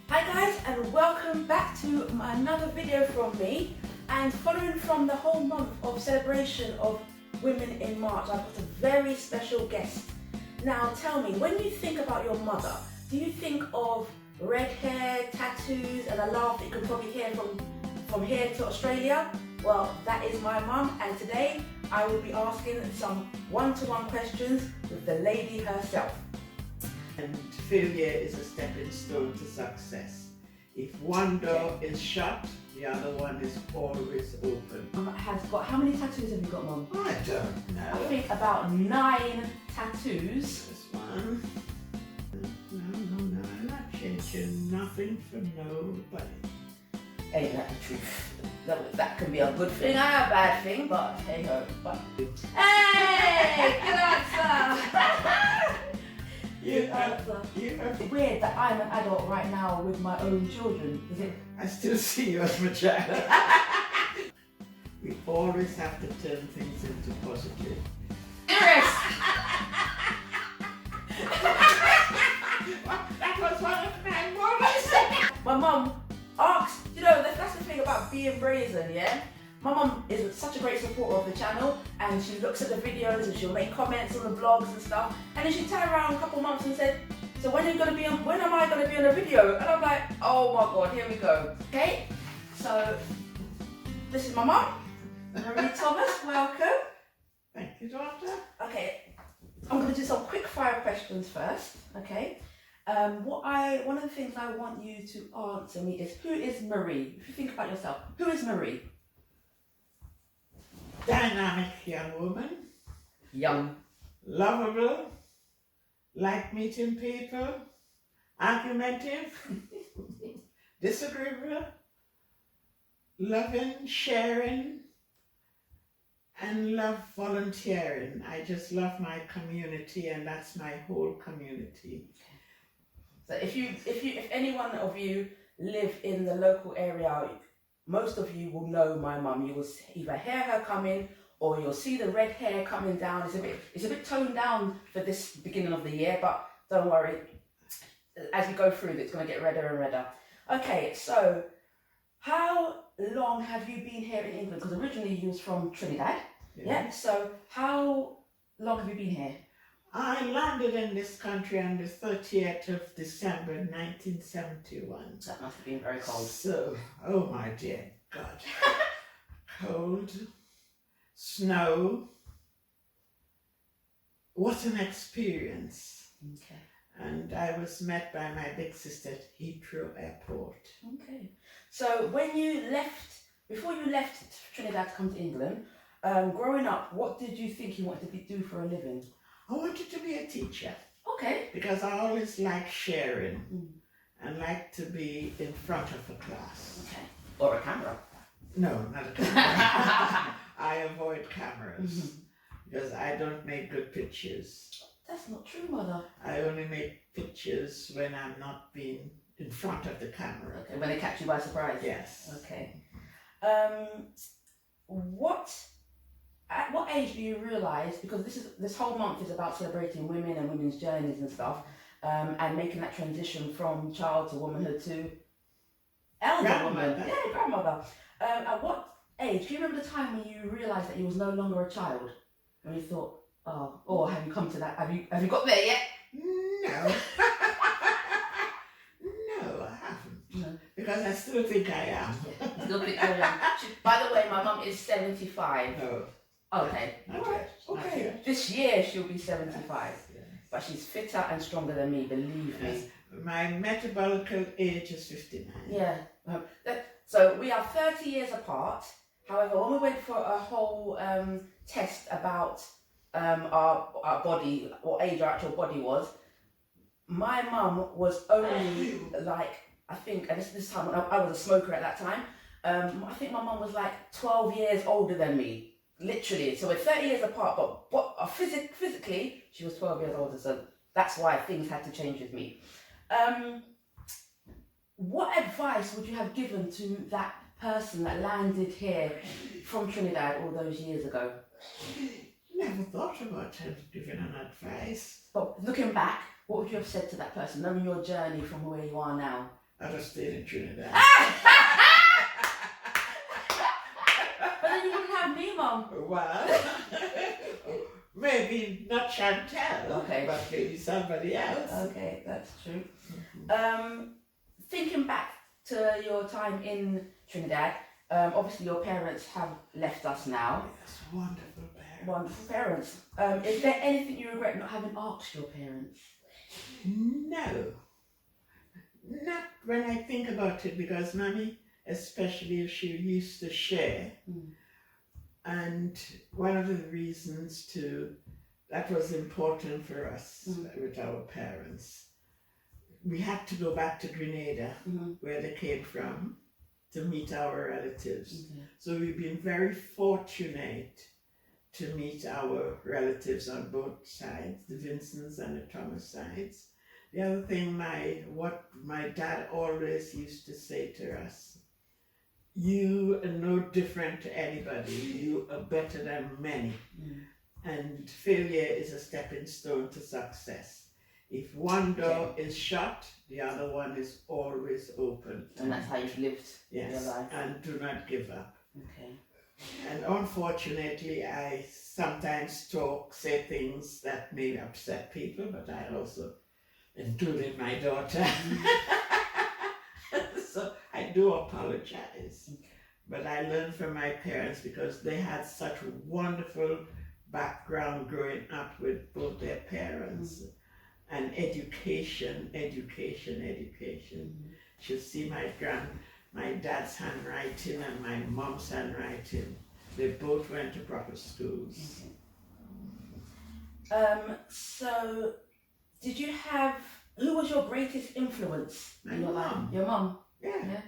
Hi guys, and welcome back to another video from me. And following from the whole month of celebration of Women in March, I've got a very special guest. Now tell me, when you think about your mother, do you think of red hair, tattoos, and a laugh that you can probably hear from here to Australia? Well, that is my mum, and today I will be asking some one-to-one questions with the lady herself. And failure is a stepping stone to success. If one door is shut, the other one is always open. Has got, how many tattoos have you got, Mum? I don't know. I think about 9 tattoos. This one. No, I'm not changing nothing for nobody. Ain't that the truth? That can be a good thing and a bad thing, but hey ho. But hey, good answer. It's weird that I'm an adult right now with my own children, is it? I still see you as my child. We always have to turn things into positive. Yes! That was one of my moments. My mum asks, you know, that's the thing about being brazen, yeah? My mum is such a great supporter of the channel, and she looks at the videos and she'll make comments on the blogs and stuff, and then she turned around a couple months and said, so when am I going to be on a video? And I'm like, oh my god, here we go. Okay, so this is my mum, Marie Thomas, welcome. Thank you, daughter. Okay, I'm going to do some quick fire questions first, okay? One of the things I want you to answer me is, who is Marie? If you think about yourself, who is Marie? Dynamic young woman. Young. Lovable. Like meeting people. Argumentative. Disagreeable. Loving, sharing, and love volunteering. I just love my community, and that's my whole community. So if any one of you live in the local area, most of you will know my mum. You will either hear her coming, or you'll see the red hair coming down. It's a bit toned down for this beginning of the year, but don't worry. As we go through, it's going to get redder and redder. Okay, so how long have you been here in England? Because originally you was from Trinidad. Yeah. So how long have you been here? I landed in this country on the 30th of December 1971. That must have been very cold. So, oh my dear God. Cold, snow. What an experience. Okay. And I was met by my big sister at Heathrow Airport. Okay. So when you left, before you left Trinidad to come to England, growing up, what did you think you wanted to do for a living? I wanted to be a teacher. Okay. Because I always liked sharing and liked to be in front of a class. Okay. Or a camera. No, not a camera. I avoid cameras because I don't make good pictures. That's not true, Mother. I only make pictures when I'm not being in front of the camera. Okay, when they catch you by surprise? Yes. Okay. At what age do you realise, because this whole month is about celebrating women and women's journeys and stuff, and making that transition from child to womanhood to elder woman, grandmother. At what age? Do you remember the time when you realised that you was no longer a child? When you thought, oh, or have you come to that? Have you got there yet? No. No, I haven't. No. Because I still think I am. Yeah, still think you're young. By the way, my mum is 75. No. Okay. Not Right. yet. Not Okay. yet. This year she'll be 75. Yes. But she's fitter and stronger than me, believe me. Yes. My metabolical age is 59. Yeah. So we are 30 years apart. However, when we went for a whole test about our body, what age our actual body was, my mum was only like, I think, and this time I was a smoker at that time, I think my mum was like 12 years older than me. Literally. So we're 30 years apart, but physically, she was 12 years older, so that's why things had to change with me. What advice would you have given to that person that landed here from Trinidad all those years ago? Never thought about giving an advice. But looking back, what would you have said to that person, knowing your journey from where you are now? I'd have stayed in Trinidad. But then you wouldn't have me, Mum. Well, maybe not Chantel, Okay. but maybe somebody else. Okay, that's true. Thinking back to your time in Trinidad, obviously your parents have left us now. Yes, wonderful parents. Wonderful parents. Is there anything you regret not having asked your parents? No. Not when I think about it, because Mommy, especially, she used to share. And one of the reasons that was important for us with our parents, we had to go back to Grenada, where they came from, to meet our relatives. So we've been very fortunate to meet our relatives on both sides, the Vincents and the Thomas sides. The other thing, what my dad always used to say to us, you are no different to anybody, you are better than many. And failure is a stepping stone to success. If one door is shut, the other one is always open. And that's how you've lived your life. And do not give up. Okay. And unfortunately, I sometimes say things that may upset people, but I also, including my daughter. So I do apologize. But I learned from my parents because they had such a wonderful background growing up with both their parents. And education. Should see my dad's handwriting and my mom's handwriting. They both went to proper schools. So, who was your greatest influence in your life? Your mum? Yeah.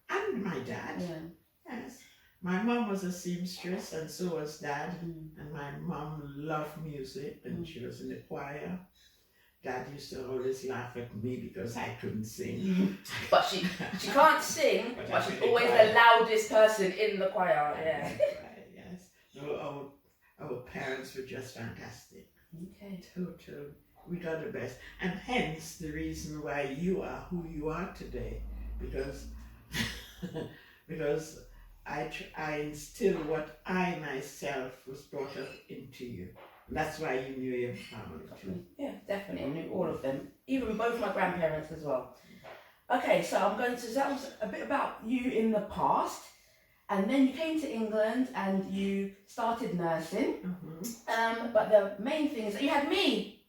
And my dad. Yeah. Yes. My mom was a seamstress and so was dad. And my mom loved music and she was in the choir. Dad used to always laugh at me because I couldn't sing. But she can't sing, but she's always the loudest person in the choir. Yeah. Yes. No, our parents were just fantastic. Okay. Total. We got the best. And hence the reason why you are who you are today. Because I instill what I myself was brought up into you. That's why you knew your family too. Yeah, definitely. I knew all of them, even both my grandparents as well. Okay, so that was a bit about you in the past, and then you came to England and you started nursing. But the main thing is that you had me.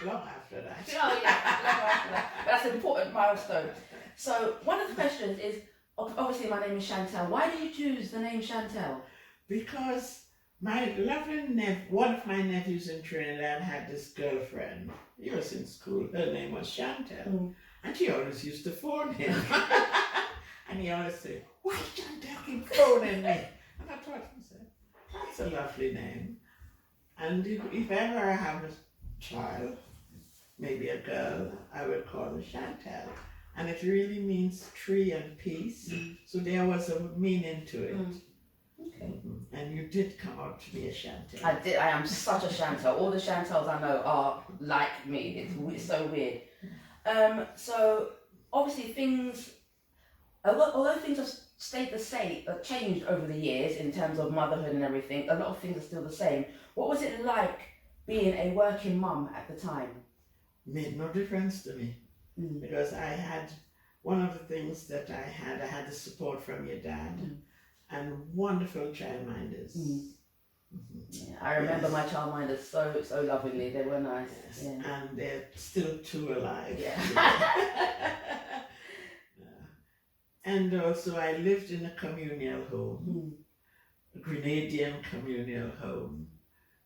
Long after that. Oh yeah, long after that. But that's an important milestone. So one of the questions is, obviously my name is Chantel. Why did you choose the name Chantel? Because my lovely one of my nephews in Trinidad had this girlfriend. He was in school. Her name was Chantel. And she always used to phone him. And he always said, why Chantel keep phoning me? And I thought, that's a lovely name. And if ever I have a child, maybe a girl, I will call her Chantel. And it really means tree and peace. So there was a meaning to it. Okay. And you did come out to be a Chantel. I did. I am such a Chantel. All the Chantels I know are like me. It's so weird. So obviously although things have stayed the same, changed over the years in terms of motherhood and everything, a lot of things are still the same. What was it like being a working mum at the time? Made no difference to me. Because I had, one of the things that I had the support from your dad and wonderful childminders. Yeah, I remember my childminders so lovingly. They were nice. Yes. Yeah. And they're still two alive. Yeah. And also I lived in a communal home, a Grenadian communal home,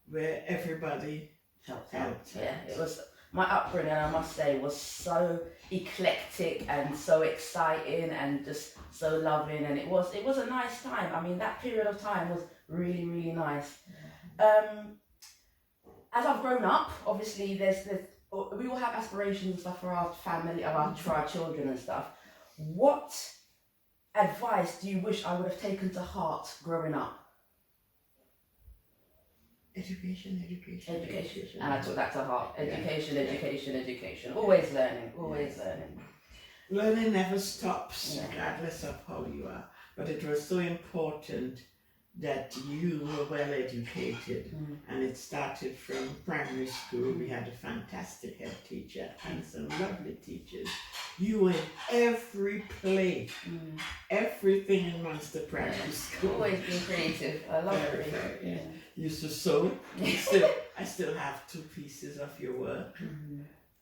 where everybody helped. Yeah, it was. My upbringing, I must say, was so eclectic and so exciting and just so loving, and it was a nice time. I mean, that period of time was really, really nice. As I've grown up, obviously, we all have aspirations and stuff for our family, for our children and stuff. What advice do you wish I would have taken to heart growing up? Education. And I took that to heart. Education, Yeah. education. Always learning, always learning. Learning never stops, Yeah. regardless of how you are. But it was so important that you were well educated, and it started from primary school. We had a fantastic head teacher and some lovely teachers. You were in every play, everything in Munster primary school. Always being creative. I love Very, it. very, yeah. You used to sew. I still have 2 pieces of your work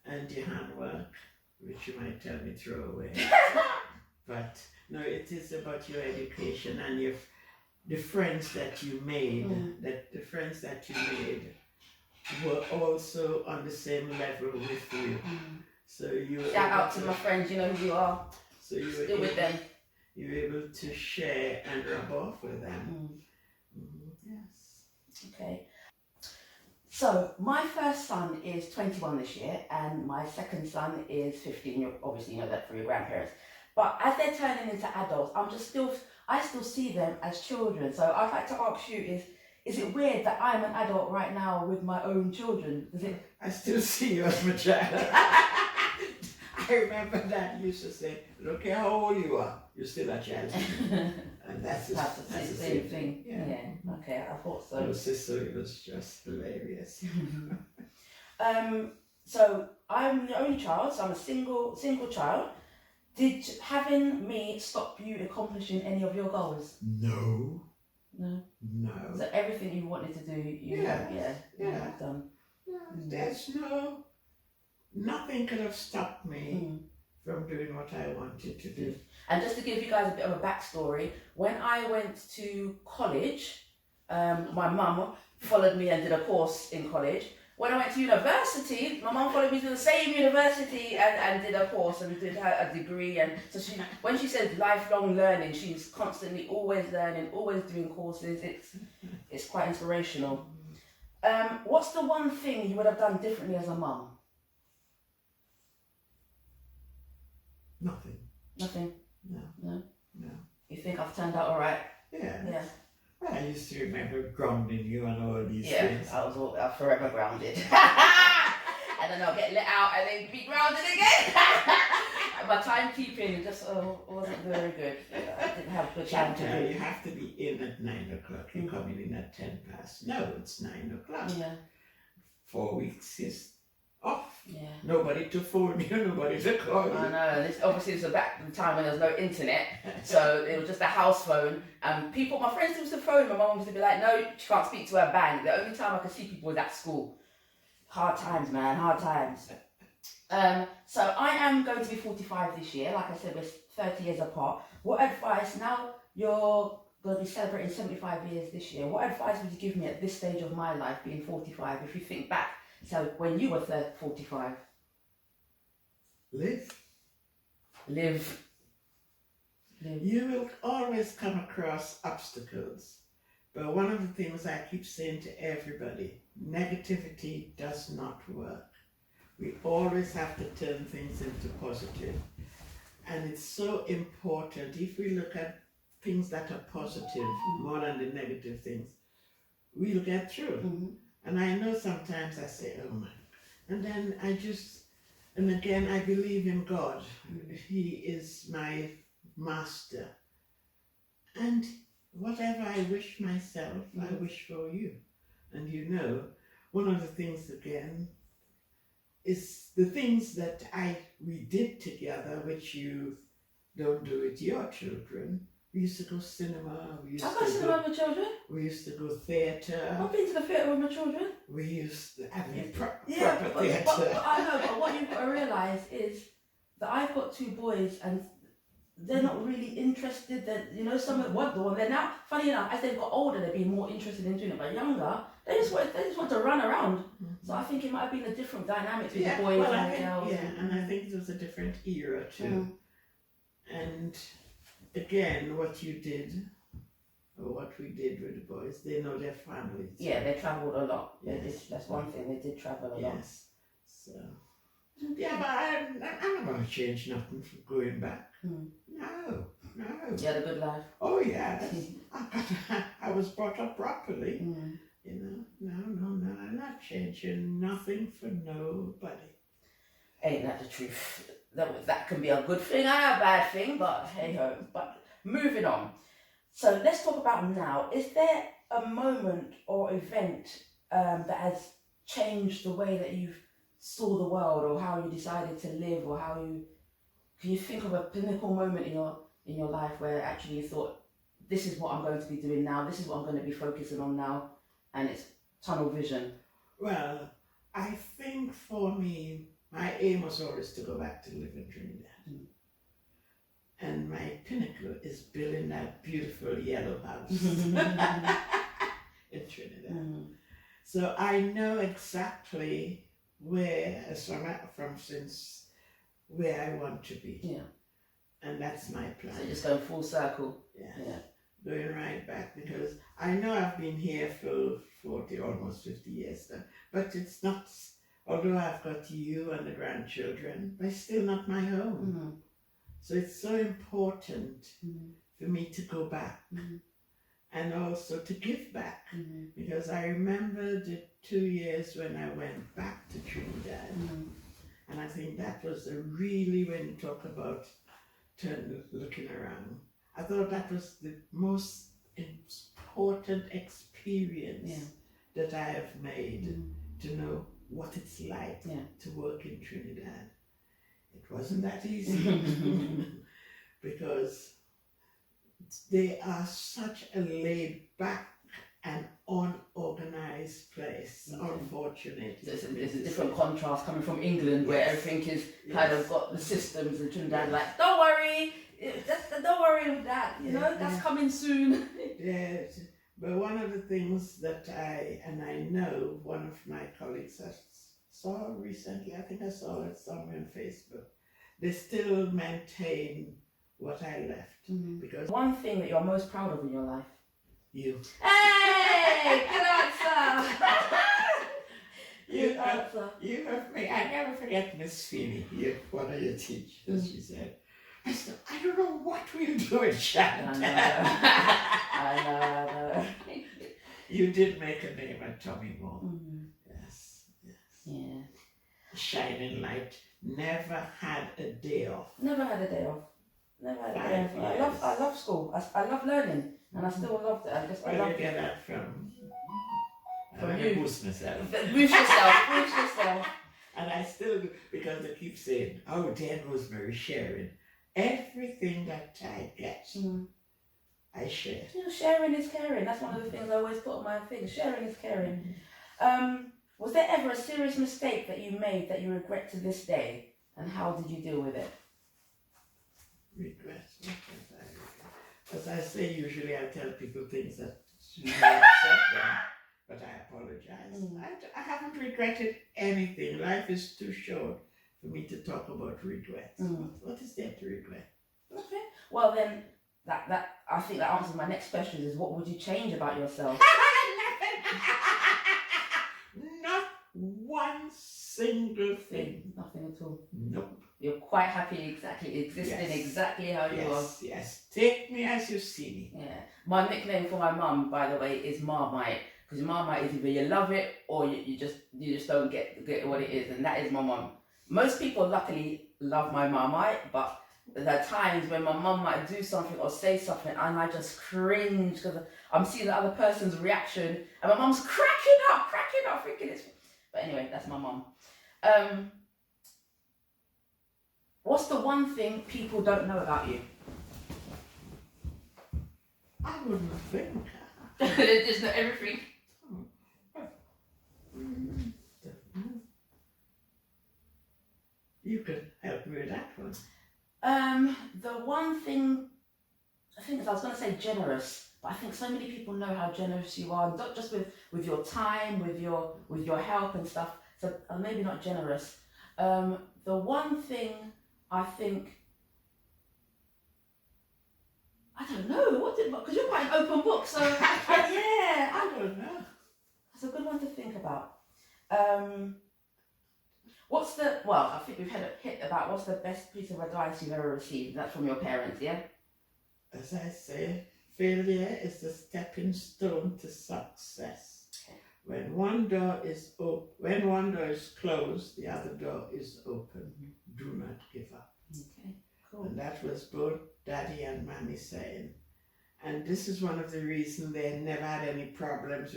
and your handwork, which you might tell me throw away. But no, it is about your education and the friends that you made. That the friends that you made were also on the same level with you. So you were shout out to my friends. You know who you are. So you were Still with them. You were able to share and rub off with them. Yes. Okay. So my first son is 21 this year, and my second son is 15. Obviously, you know that for your grandparents. But as they're turning into adults, I still see them as children. So I'd like to ask you: is it weird that I'm an adult right now with my own children? I still see you as my child. I remember Dad used to say, "I don't care how old you are, you're still a child." And that's the same thing. Yeah. Okay, I thought so. So it was just hilarious. So I'm the only child, so I'm a single child. Did having me stop you accomplishing any of your goals? No. No. No. So everything you wanted to do, you have done. There's nothing could have stopped me from doing what I wanted to do. And just to give you guys a bit of a backstory, when I went to college, my mum followed me and did a course in college. When I went to university, my mum followed me to the same university and did a course and did a degree. And so when she says lifelong learning, she's constantly always learning, always doing courses. It's quite inspirational. What's the one thing you would have done differently as a mum? Nothing. Nothing? No. You think I've turned out all right? Yeah. Well, I used to remember grounding you and all these things. Yeah, I was forever grounded. And then I'll get let out and then be grounded again. My timekeeping just wasn't very good. I didn't have good time to do. You have to be in at 9 o'clock. You're coming in at 10 past. No, it's 9 o'clock. Yeah. 4 weeks is off. Yeah. Nobody to phone you, nobody to call you. I know. This was back in the time when there was no internet, so it was just a house phone. And my friends used to phone. My mum used to be like, "No, she can't speak to her bang." The only time I could see people was at school. Hard times, man. Hard times. So I am going to be 45 this year. Like I said, we're 30 years apart. What advice, now you're going to be celebrating 75 years this year, what advice would you give me at this stage of my life, being 45, if you think back, so when you were 45? Live. You will always come across obstacles. But one of the things I keep saying to everybody, negativity does not work. We always have to turn things into positive. And it's so important, if we look at things that are positive more than the negative things, we'll get through. And I know sometimes I say, oh my, and then and again, I believe in God. He is my master. And whatever I wish myself, I wish for you. And one of the things again is the things that we did together, which you don't do with your children. We used to go cinema. I've got cinema with my children. We used to go theatre. I've been to the theatre with my children. We used to have proper theatre. But I know, but what you've got to realise is that I've got 2 boys and they're not really interested. Some of what they're now. Funny enough, as they've got older, they've been more interested in doing it. But younger, they just want to run around. So I think it might have been a different dynamic with the boys and the girls. Yeah, and I think it was a different era too. And again, what you did, or what we did with the boys, they know their families. Yeah, they travelled a lot. Yes. That's one thing. They did travel a lot. Yes. So. Yeah, but I'm not going to change nothing for going back. No. You had a good life. Oh, yes. I was brought up properly. No. no, I'm not changing nothing for nobody. Ain't that the truth? That can be a good thing and a bad thing, but hey ho. But moving on. So let's talk about now. Is there a moment or event that has changed the way that you saw the world, or how you decided to live, or how you can you think of a pinnacle moment in your life where actually you thought, this is what I'm going to be doing now, this is what I'm going to be focusing on now, and it's tunnel vision? Well, I think for me, my aim was always to go back to live in Trinidad. Mm. And my pinnacle is building that beautiful yellow house in Trinidad. Mm. So I know exactly where, since where I want to be. Yeah. And that's my plan. So just going full circle. Yeah. Going right back, because I know I've been here for 40, almost 50 years now. But it's not, although I've got you and the grandchildren, but it's still not my home. Mm-hmm. So it's so important for me to go back and also to give back. Because I remember the 2 years when I went back to Trinidad. And I think that was really, when you talk about looking around, I thought that was the most important experience that I have made, to know what it's like to work in Trinidad. It wasn't that easy because they are such a laid back and unorganized place, unfortunately. There's a different contrast coming from England, where everything is kind of got the systems, and Trinidad like, don't worry with that, you know, that's coming soon. Yes, but one of the things that I know one of my colleagues saw recently, I think I saw it somewhere on Facebook, they still maintain what I left. Because one thing that you're most proud of in your life? You. Hey, good answer. You have me. I never forget Miss Feeney, one of your teachers. She said, I don't know what we'll do in Shannon. I know. You did make a name at Tommy Moore. Yes. Yeah. Shining light. Never had a day off. Never had a day off. I love school. I love learning, and I still loved it. I love get that from you. Boost myself. Boost yourself. And I still do, because they keep saying, oh, Dan Rosemary sharing. Everything that I get, I share. You know, sharing is caring. That's one of the things I always put on my thing. Sharing is caring. Was there ever a serious mistake that you made that you regret to this day, and how did you deal with it? Regret. As I say, usually I tell people things that should not upset them, but I apologize. I haven't regretted anything. Life is too short for me to talk about regrets. What is there to regret? Okay. Well then, that I think that answers my next question: is what would you change about yourself? Not one single thing. Nothing at all. Nope. You're quite happy existing exactly how you are. Yes. Take me as you see me. Yeah. My nickname for my mum, by the way, is Marmite, because Marmite is either you love it or you just don't get what it is, and that is my mum. Most people luckily love my Marmite, but there are times when my mum might do something or say something and I just cringe because I'm seeing the other person's reaction and my mum's cracking up thinking it's... But anyway, that's my mum. What's the one thing people don't know about you? I wouldn't think. They just know everything. You could help me with that one. The one thing, I think I was going to say generous, but I think so many people know how generous you are, not just with your time, with your help and stuff. So maybe not generous. The one thing I think, I don't know, because you're quite an open book, so yeah, I don't know. That's a good one to think about. I think we've hit about what's the best piece of advice you've ever received? That's from your parents, yeah? As I say, failure is the stepping stone to success. When one door is closed, the other door is open. Do not give up. Okay, cool. And that was both Daddy and Mommy saying. And this is one of the reasons they never had any problems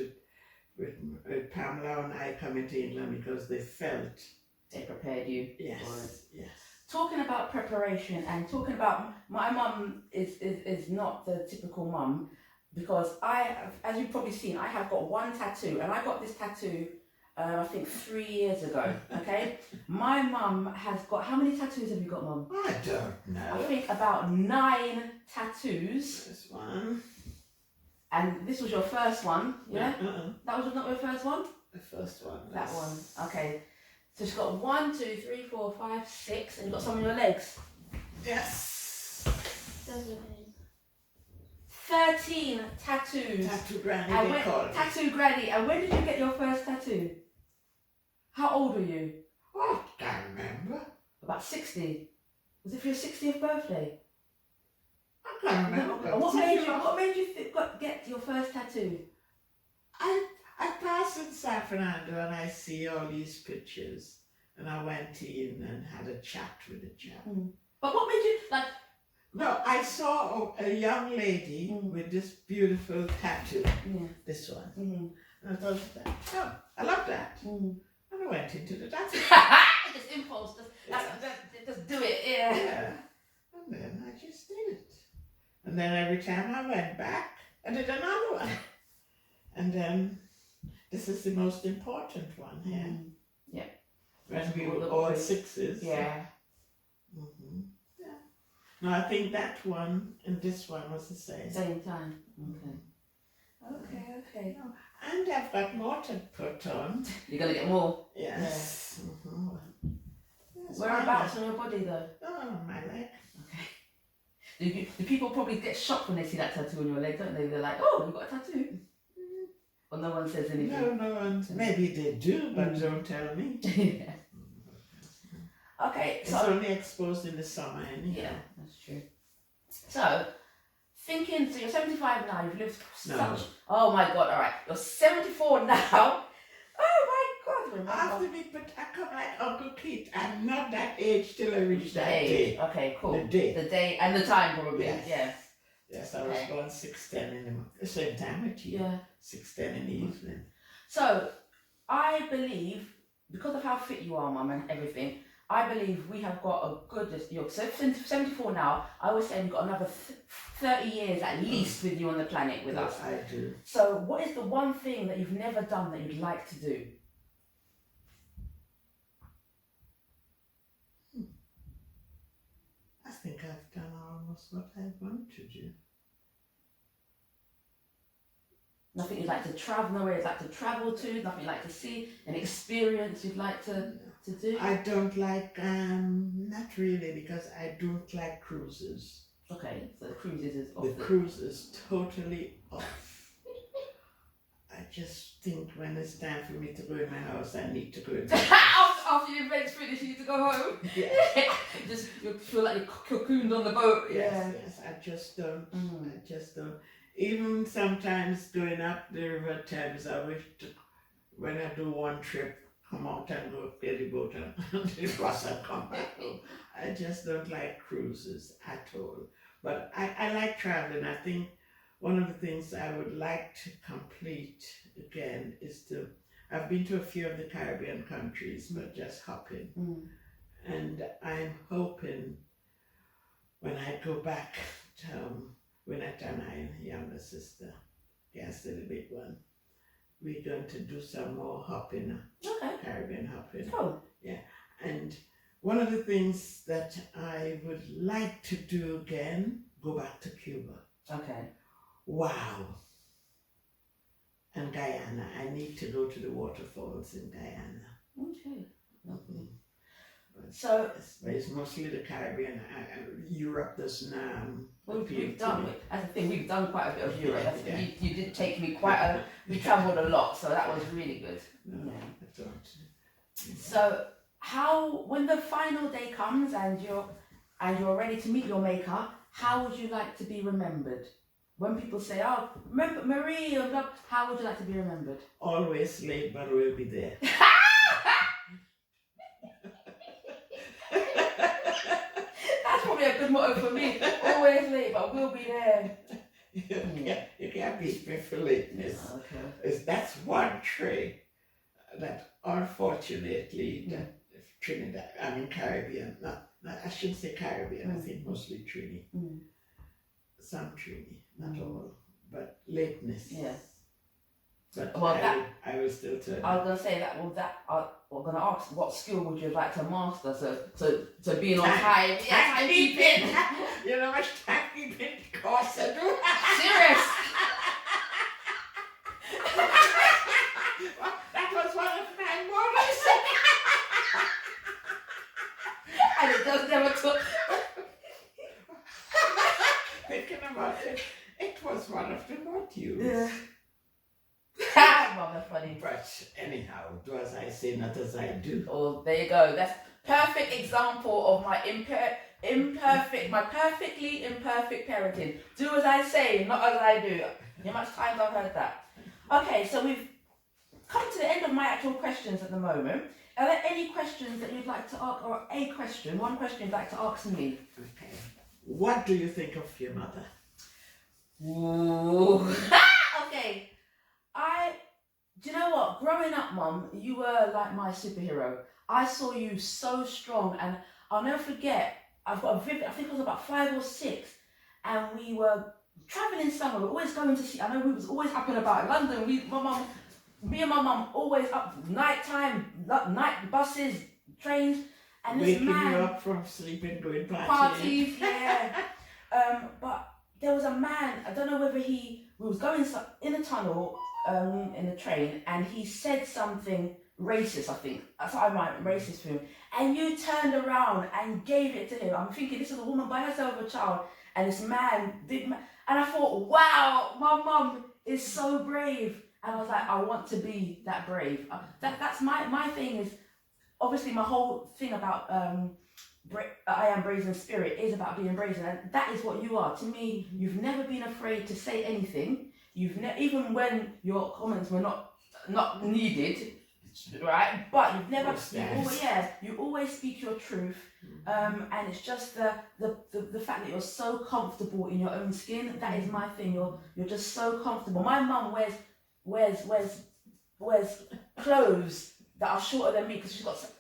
with Pamela and I coming to England, because they felt. They prepared you. Yes, yes. Talking about preparation and talking about, my mum is not the typical mum, because as you've probably seen, I have got one tattoo, and I got this tattoo I think 3 years ago, okay? My mum has got, how many tattoos have you got, Mum? I don't know. I think about 9 tattoos. This one. And this was your first one, yeah? That was not your first one? The first one. That one, okay. So she's got 1, 2, 3, 4, 5, 6, and you've got some on your legs. Yes. 13 tattoos. Tattoo granny, they call it. Tattoo granny. And when did you get your first tattoo? How old were you? Oh, I can't remember. About 60. Was it for your 60th birthday? I can't remember. What made you get your first tattoo? I passed in San Fernando and I see all these pictures, and I went in and had a chat with the chap. But what made you, like... No, I saw a young lady with this beautiful tattoo. Yeah. This one. And I thought, oh, I love that. And I went into the tattoo. Just impulse, just do it, yeah. And then I just did it. And then every time I went back, I did another one. And then this is the most important one here. Yeah. When we were all 6s. Yeah. Yeah. No, I think that one and this one was the same. Same time. Okay. And I've got more to put on. You're going to get more? Yes. Yes, whereabouts on your body though? Oh, my leg. Okay. Do people probably get shocked when they see that tattoo on your leg, don't they? They're like, oh, you've got a tattoo. Or no one says anything? No one. Maybe they do, but don't tell me. Yeah. Okay, it's only exposed in the summer anyhow. Yeah, that's true. So, so you're 75 now, you've lived such... Oh my God, alright. You're 74 now. Oh my God, remember. After me, but I come like Uncle Keith. I'm not that age till I reach that day. Okay, cool. The day. The day and the time probably, yes. Yes, I was born 6:10 in the same time with you. Yeah. 6:10 in the evening. So, I believe, because of how fit you are, Mum, and everything, I believe we have got a good, you're 74 now, I always say we've got another 30 years at least with you on the planet with us. I do. So what is the one thing that you've never done that you'd like to do? I think I've done almost what I want to do. Nothing you'd like to travel, nowhere you'd like to travel to, nothing you'd like to see, an experience you'd like to do? I don't like, not really, because I don't like cruises. Okay, so the cruises is off. The cruise is totally off. I just think when it's time for me to go in my house, I need to go in my house. After your event's finished, you need to go home. Yeah. You feel like you're cocooned on the boat. Yes, I just don't. I just don't. Even sometimes going up the river Thames, I wish to, when I do one trip, come out and go get the boat and the bus and come back home. I just don't like cruises at all. But I like traveling. I think one of the things I would like to complete again is I've been to a few of the Caribbean countries, but just hopping. And I'm hoping when I go back to Winnet and my younger sister, yes, the big one, we're going to do some more hopping, Caribbean hopping. Oh. Yeah, and one of the things that I would like to do again, go back to Cuba. Okay. Wow. And Guyana. I need to go to the waterfalls in Guyana. Okay. Lovely. So it's mostly the Caribbean. Europe doesn't. We've done. That's the thing. We've done quite a bit of Europe. You did take me we travelled a lot, so that was really good. I don't. So when the final day comes and you're ready to meet your maker, how would you like to be remembered? when people say, "Oh, remember Marie," or blah, how would you like to be remembered? Always late, but we'll be there. That's probably a good motto for me. Always late, but we'll be there. You can't be spared for lateness. Okay. That's one trait that unfortunately that Trinidad, I mean Caribbean, not I shouldn't say Caribbean, I think mostly Trini. Some Trini, not all, but lateness. Yes. But Well, I will still tell you. I was going to say that. We're going to ask, what skill would you like to master? So being on time. Yeah, timekeeping. You know how much timekeeping costs to do? Serious. That was one of my moments. And it does never took. Thinking about it, it was one of the modules. Yeah. Mama, funny. But anyhow, do as I say, not as I do. Oh, there you go. That's perfect example of my my perfectly imperfect parenting. Do as I say, not as I do. How much times I've heard that? Okay, so we've come to the end of my actual questions at the moment. Are there any questions that you'd like to ask, or one question you'd like to ask me? Okay. What do you think of your mother? Ooh. Okay. Do you know what? Growing up, Mum, you were like my superhero. I saw you so strong, and I'll never forget. I've got a vivid. I think I was about 5 or 6, and we were traveling somewhere. We were always going to see. I know we was always up and about London. Me and my mum, always up nighttime, night buses, trains, and this Waking man you up from sleeping, going parties, yeah. But there was a man. I don't know whether we was going in a tunnel. In the train, and he said something racist, I think. That's what I meant, racist for him. And you turned around and gave it to him. I'm thinking, this is a woman by herself with a child, and this big man. And I thought, wow, my mum is so brave. And I was like, I want to be that brave. That's my thing is, obviously my whole thing about I am Brazen Spirit is about being brazen, and that is what you are. To me, you've never been afraid to say anything. Even when your comments were not needed, right? But you've never, you always speak your truth, and it's just the fact that you're so comfortable in your own skin. That is my thing. You're just so comfortable. My mum wears clothes that are shorter than me because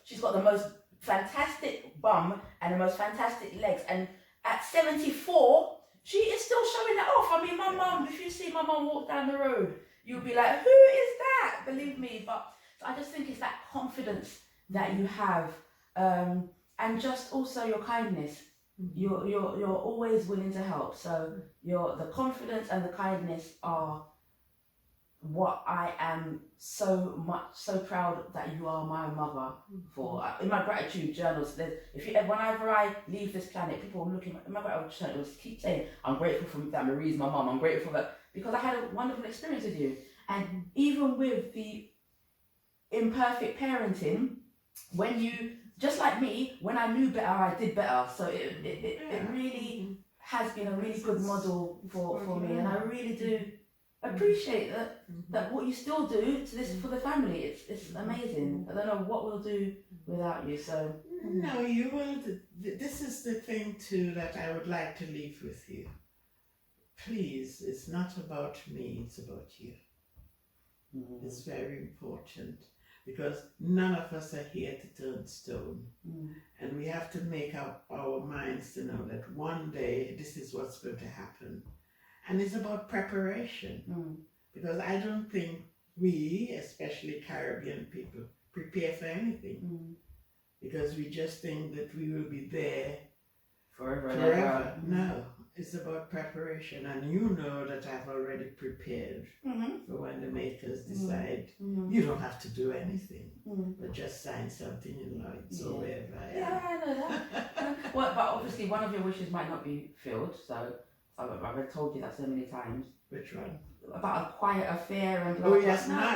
she's got the most fantastic bum and the most fantastic legs, and at 74. She is still showing that off. I mean, my mum, if you see my mum walk down the road, you'll be like, who is that? Believe me. But I just think it's that confidence that you have, and just also your kindness. You're always willing to help. So the confidence and the kindness are what I am so proud that you are my mother for. In my gratitude journals, whenever I leave this planet, people look in my gratitude journals, keep saying, I'm grateful for that Marie's my mum, I'm grateful that, because I had a wonderful experience with you. And even with the imperfect parenting, when you, just like me, when I knew better, I did better. So it really has been a really good model for me, and I really do appreciate that what you still do to this for the family. It's amazing. I don't know what we'll do without you. So no, you will. This is the thing too that I would like to leave with you. Please, it's not about me. It's about you. It's very important because none of us are here to turn stone, and we have to make up our minds to know that one day this is what's going to happen. And it's about preparation, because I don't think we, especially Caribbean people, prepare for anything, because we just think that we will be there forever. No, it's about preparation, and you know that I've already prepared for when the makers decide. You don't have to do anything, but just sign something in Lloyd's or wherever. Yeah, I know that. Well, but obviously one of your wishes might not be filled, so I've already told you that so many times. Which one? About a quiet affair and blah, oh blah, yes, no,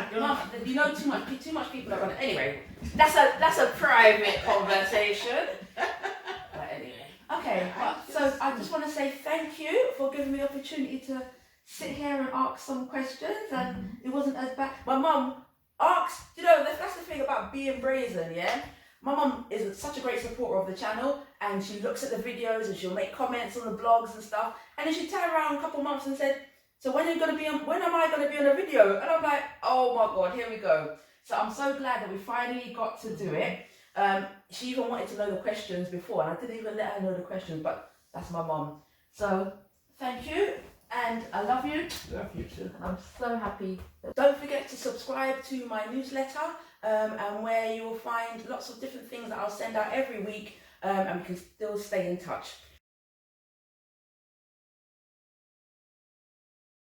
you know too much people are gonna. Anyway, that's a private conversation. But anyway, okay. So I just want to say thank you for giving me the opportunity to sit here and ask some questions, and it wasn't as bad. My mum asked, you know, that's the thing about being Brazen, yeah? My mum is such a great supporter of the channel, and she looks at the videos and she'll make comments on the blogs and stuff. And then she turned around a couple of months and said, so when am I going to be on a video? And I'm like, oh my God, here we go. So I'm so glad that we finally got to do it. She even wanted to know the questions before, and I didn't even let her know the questions, but that's my mum. So thank you, and I love you. Love you too. And I'm so happy. Don't forget to subscribe to my newsletter, and where you will find lots of different things that I'll send out every week, and we can still stay in touch.